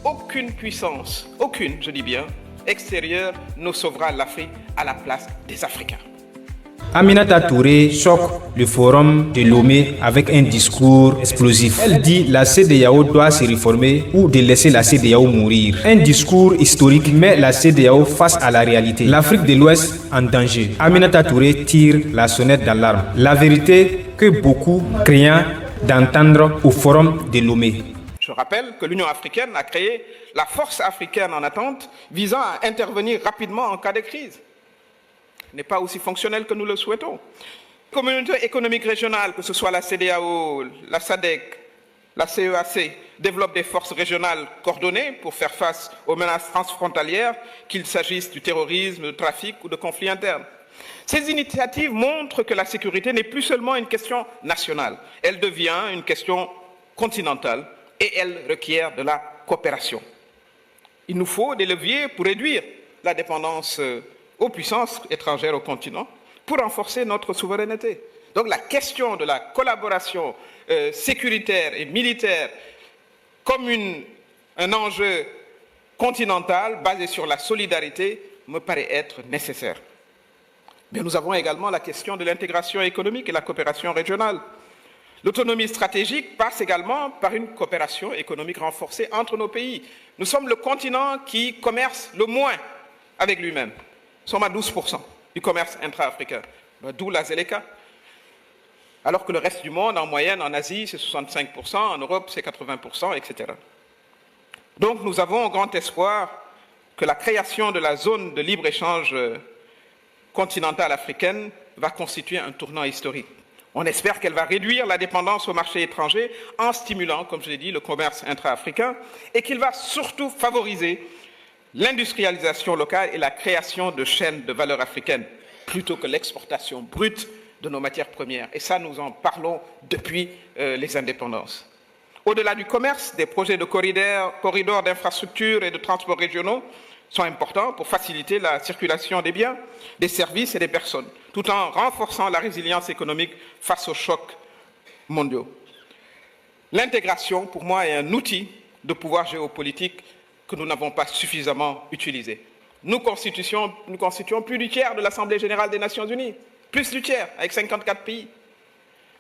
aucune puissance, aucune, je dis bien, extérieure ne sauvera l'Afrique à la place des Africains. Aminata Touré choque le forum de Lomé avec un discours explosif. Elle dit la CEDEAO doit se réformer ou de laisser la CEDEAO mourir. Un discours historique met la CEDEAO face à la réalité. L'Afrique de l'Ouest en danger. Aminata Touré tire la sonnette d'alarme. La vérité que beaucoup craignent d'entendre au forum de Lomé. Je rappelle que l'Union africaine a créé la force africaine en attente visant à intervenir rapidement en cas de crise. N'est pas aussi fonctionnel que nous le souhaitons. La communauté économique régionale, que ce soit la CEDEAO, la SADC, la CEAC, développe des forces régionales coordonnées pour faire face aux menaces transfrontalières, qu'il s'agisse du terrorisme, du trafic ou de conflits internes. Ces initiatives montrent que la sécurité n'est plus seulement une question nationale, elle devient une question continentale et elle requiert de la coopération. Il nous faut des leviers pour réduire la dépendance aux puissances étrangères au continent pour renforcer notre souveraineté. Donc la question de la collaboration sécuritaire et militaire comme un enjeu continental basé sur la solidarité me paraît être nécessaire. Mais nous avons également la question de l'intégration économique et la coopération régionale. L'autonomie stratégique passe également par une coopération économique renforcée entre nos pays. Nous sommes le continent qui commerce le moins avec lui-même. Nous sommes à 12% du commerce intra-africain, d'où la ZLECA. Alors que le reste du monde, en moyenne, en Asie, c'est 65%, en Europe, c'est 80%, etc. Donc nous avons un grand espoir que la création de la zone de libre-échange continentale africaine va constituer un tournant historique. On espère qu'elle va réduire la dépendance au marché étranger en stimulant, comme je l'ai dit, le commerce intra-africain et qu'il va surtout favoriser l'industrialisation locale et la création de chaînes de valeur africaines plutôt que l'exportation brute de nos matières premières. Et ça, nous en parlons depuis les indépendances. Au-delà du commerce, des projets de corridors d'infrastructures et de transports régionaux sont importants pour faciliter la circulation des biens, des services et des personnes, tout en renforçant la résilience économique face aux chocs mondiaux. L'intégration, pour moi, est un outil de pouvoir géopolitique que nous n'avons pas suffisamment utilisé. Nous constituons plus du tiers de l'Assemblée générale des Nations unies, plus du tiers, avec 54 pays.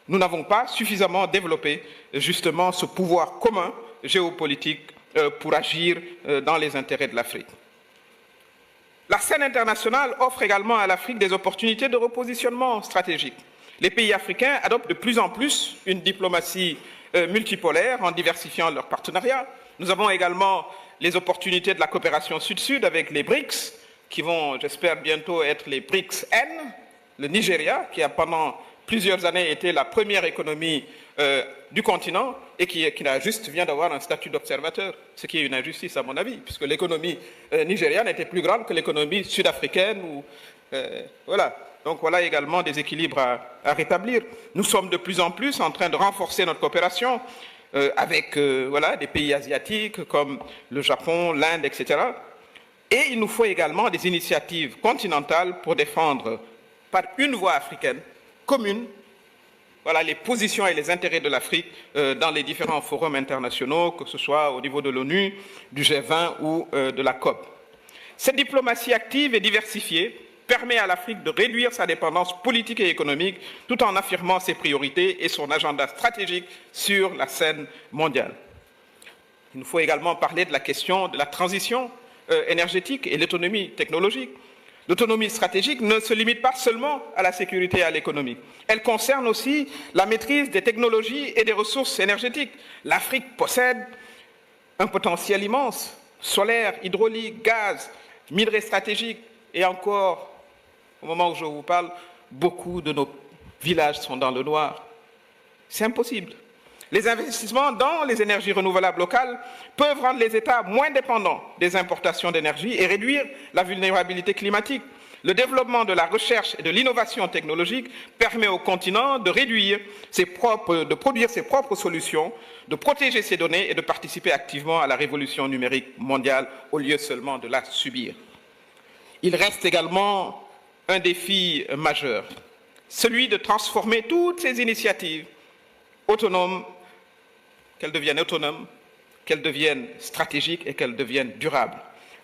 Nous n'avons pas suffisamment développé justement ce pouvoir commun géopolitique pour agir dans les intérêts de l'Afrique. La scène internationale offre également à l'Afrique des opportunités de repositionnement stratégique. Les pays africains adoptent de plus en plus une diplomatie multipolaire en diversifiant leurs partenariats. Nous avons également les opportunités de la coopération sud-sud avec les BRICS, qui vont, j'espère, bientôt être les BRICS-N, le Nigeria, qui a pendant plusieurs années été la première économie du continent et qui vient d'avoir un statut d'observateur, ce qui est une injustice à mon avis, puisque l'économie nigériane était plus grande que l'économie sud-africaine. Voilà. Donc voilà également des équilibres à rétablir. Nous sommes de plus en plus en train de renforcer notre coopération avec des pays asiatiques comme le Japon, l'Inde, etc. Et il nous faut également des initiatives continentales pour défendre par une voix africaine commune les positions et les intérêts de l'Afrique dans les différents forums internationaux, que ce soit au niveau de l'ONU, du G20 ou de la COP. Cette diplomatie active et diversifiée permet à l'Afrique de réduire sa dépendance politique et économique tout en affirmant ses priorités et son agenda stratégique sur la scène mondiale. Il nous faut également parler de la question de la transition énergétique et l'autonomie technologique. L'autonomie stratégique ne se limite pas seulement à la sécurité et à l'économie. Elle concerne aussi la maîtrise des technologies et des ressources énergétiques. L'Afrique possède un potentiel immense, solaire, hydraulique, gaz, minerais stratégiques et encore, au moment où je vous parle, beaucoup de nos villages sont dans le noir. C'est impossible. Les investissements dans les énergies renouvelables locales peuvent rendre les États moins dépendants des importations d'énergie et réduire la vulnérabilité climatique. Le développement de la recherche et de l'innovation technologique permet au continent de produire ses propres solutions, de protéger ses données et de participer activement à la révolution numérique mondiale au lieu seulement de la subir. Il reste également un défi majeur, celui de transformer toutes ces initiatives autonomes, qu'elles deviennent autonomes, qu'elle devienne stratégique et qu'elle devienne durable.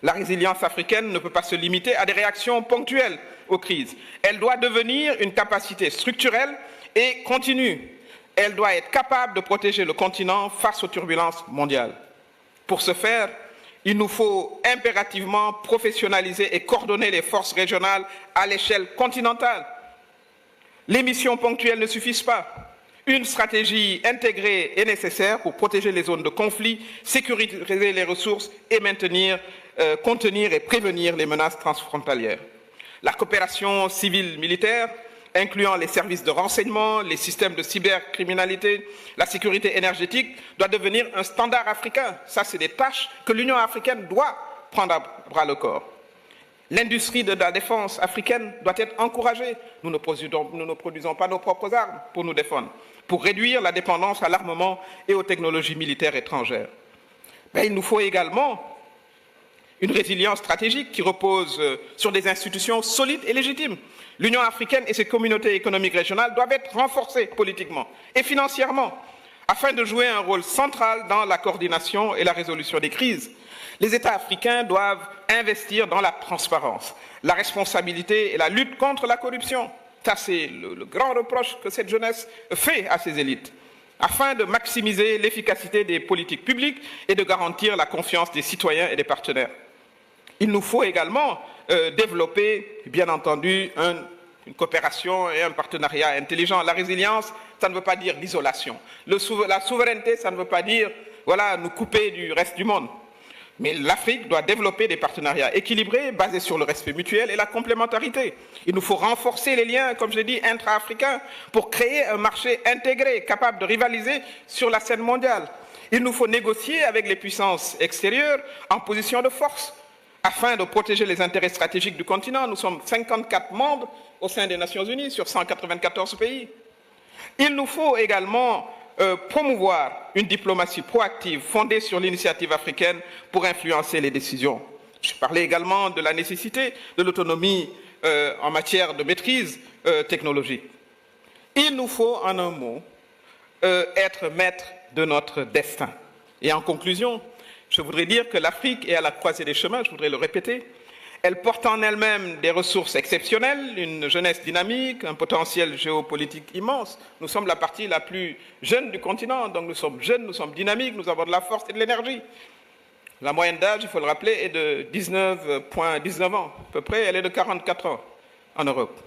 La résilience africaine ne peut pas se limiter à des réactions ponctuelles aux crises. Elle doit devenir une capacité structurelle et continue. Elle doit être capable de protéger le continent face aux turbulences mondiales. Pour ce faire, il nous faut impérativement professionnaliser et coordonner les forces régionales à l'échelle continentale. Les missions ponctuelles ne suffisent pas. Une stratégie intégrée est nécessaire pour protéger les zones de conflit, sécuriser les ressources et contenir et prévenir les menaces transfrontalières. La coopération civile-militaire, incluant les services de renseignement, les systèmes de cybercriminalité, la sécurité énergétique, doit devenir un standard africain. Ça, c'est des tâches que l'Union africaine doit prendre à bras le corps. L'industrie de la défense africaine doit être encouragée. Nous ne produisons pas nos propres armes pour nous défendre, pour réduire la dépendance à l'armement et aux technologies militaires étrangères. Mais il nous faut également une résilience stratégique qui repose sur des institutions solides et légitimes. L'Union africaine et ses communautés économiques régionales doivent être renforcées politiquement et financièrement afin de jouer un rôle central dans la coordination et la résolution des crises. Les États africains doivent investir dans la transparence, la responsabilité et la lutte contre la corruption. Ça, c'est le grand reproche que cette jeunesse fait à ces élites, afin de maximiser l'efficacité des politiques publiques et de garantir la confiance des citoyens et des partenaires. Il nous faut également développer, bien entendu, une coopération et un partenariat intelligent. La résilience, ça ne veut pas dire l'isolation. La souveraineté, ça ne veut pas dire, voilà, nous couper du reste du monde. Mais l'Afrique doit développer des partenariats équilibrés, basés sur le respect mutuel et la complémentarité. Il nous faut renforcer les liens, comme je l'ai dit, intra-africains, pour créer un marché intégré, capable de rivaliser sur la scène mondiale. Il nous faut négocier avec les puissances extérieures en position de force, afin de protéger les intérêts stratégiques du continent. Nous sommes 54 membres au sein des Nations Unies sur 194 pays. Il nous faut également promouvoir une diplomatie proactive fondée sur l'initiative africaine pour influencer les décisions. Je parlais également de la nécessité de l'autonomie en matière de maîtrise technologique. Il nous faut, en un mot, être maître de notre destin. Et en conclusion, je voudrais dire que l'Afrique est à la croisée des chemins, je voudrais le répéter. Elle porte en elle-même des ressources exceptionnelles, une jeunesse dynamique, un potentiel géopolitique immense. Nous sommes la partie la plus jeune du continent, donc nous sommes jeunes, nous sommes dynamiques, nous avons de la force et de l'énergie. La moyenne d'âge, il faut le rappeler, est de 19,19 ans, à peu près, elle est de 44 ans en Europe.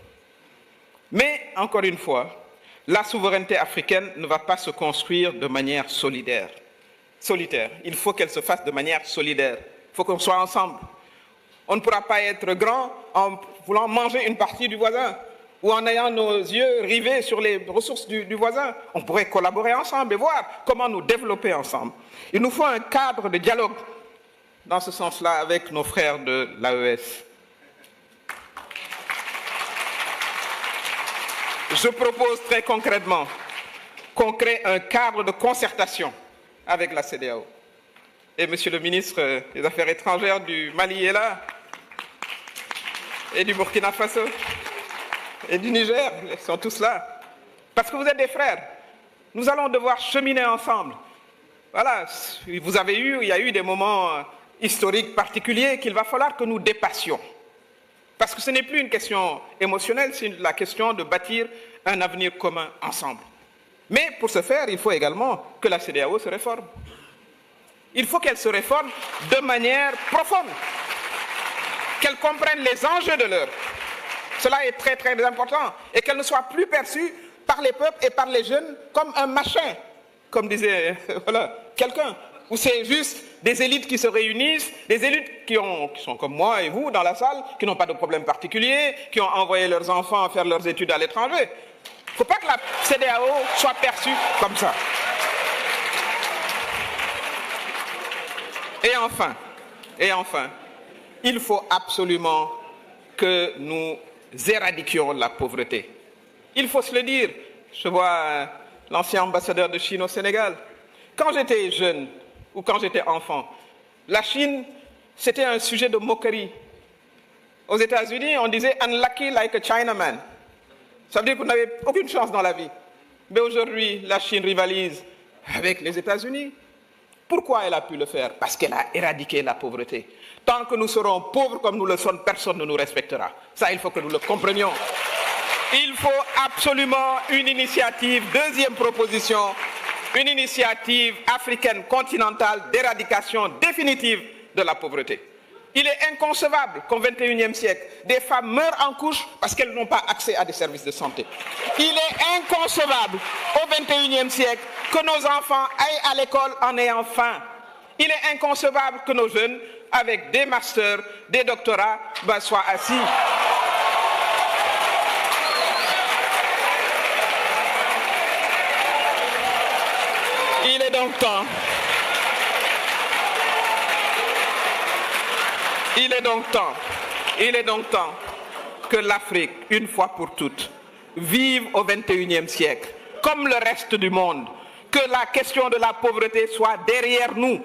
Mais, encore une fois, la souveraineté africaine ne va pas se construire de manière solitaire. Il faut qu'elle se fasse de manière solidaire. Il faut qu'on soit ensemble. On ne pourra pas être grand en voulant manger une partie du voisin ou en ayant nos yeux rivés sur les ressources du voisin. On pourrait collaborer ensemble et voir comment nous développer ensemble. Il nous faut un cadre de dialogue dans ce sens-là avec nos frères de l'AES. Je propose très concrètement qu'on crée un cadre de concertation avec la CEDEAO. Et Monsieur le ministre des Affaires étrangères du Mali est là, et du Burkina Faso, et du Niger, ils sont tous là. Parce que vous êtes des frères. Nous allons devoir cheminer ensemble. Voilà, il y a eu des moments historiques particuliers qu'il va falloir que nous dépassions. Parce que ce n'est plus une question émotionnelle, c'est la question de bâtir un avenir commun ensemble. Mais pour ce faire, il faut également que la CEDEAO se réforme. Il faut qu'elle se réforme de manière profonde, qu'elle comprenne les enjeux de l'heure. Cela est très très important et qu'elle ne soit plus perçue par les peuples et par les jeunes comme un machin, comme disait voilà, quelqu'un, où c'est juste des élites qui se réunissent, des élites qui sont comme moi et vous dans la salle, qui n'ont pas de problème particulier, qui ont envoyé leurs enfants faire leurs études à l'étranger. Il ne faut pas que la CEDEAO soit perçue comme ça. Et enfin, il faut absolument que nous éradiquions la pauvreté. Il faut se le dire. Je vois l'ancien ambassadeur de Chine au Sénégal. Quand j'étais jeune ou quand j'étais enfant, la Chine, c'était un sujet de moquerie. Aux États-Unis, on disait « unlucky like a Chinaman ». Ça veut dire que vous n'avez aucune chance dans la vie. Mais aujourd'hui, la Chine rivalise avec les États-Unis. Pourquoi elle a pu le faire? Parce qu'elle a éradiqué la pauvreté. Tant que nous serons pauvres comme nous le sommes, personne ne nous respectera. Ça, il faut que nous le comprenions. Il faut absolument une initiative, deuxième proposition, une initiative africaine continentale d'éradication définitive de la pauvreté. Il est inconcevable qu'au XXIe siècle, des femmes meurent en couche parce qu'elles n'ont pas accès à des services de santé. Il est inconcevable au XXIe siècle que nos enfants aillent à l'école en ayant faim. Il est inconcevable que nos jeunes, avec des masters, des doctorats, soient assis. Il est donc temps. Il est donc temps que l'Afrique, une fois pour toutes, vive au XXIe siècle, comme le reste du monde, que la question de la pauvreté soit derrière nous.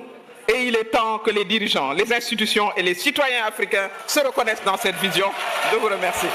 Et il est temps que les dirigeants, les institutions et les citoyens africains se reconnaissent dans cette vision. Je vous remercie.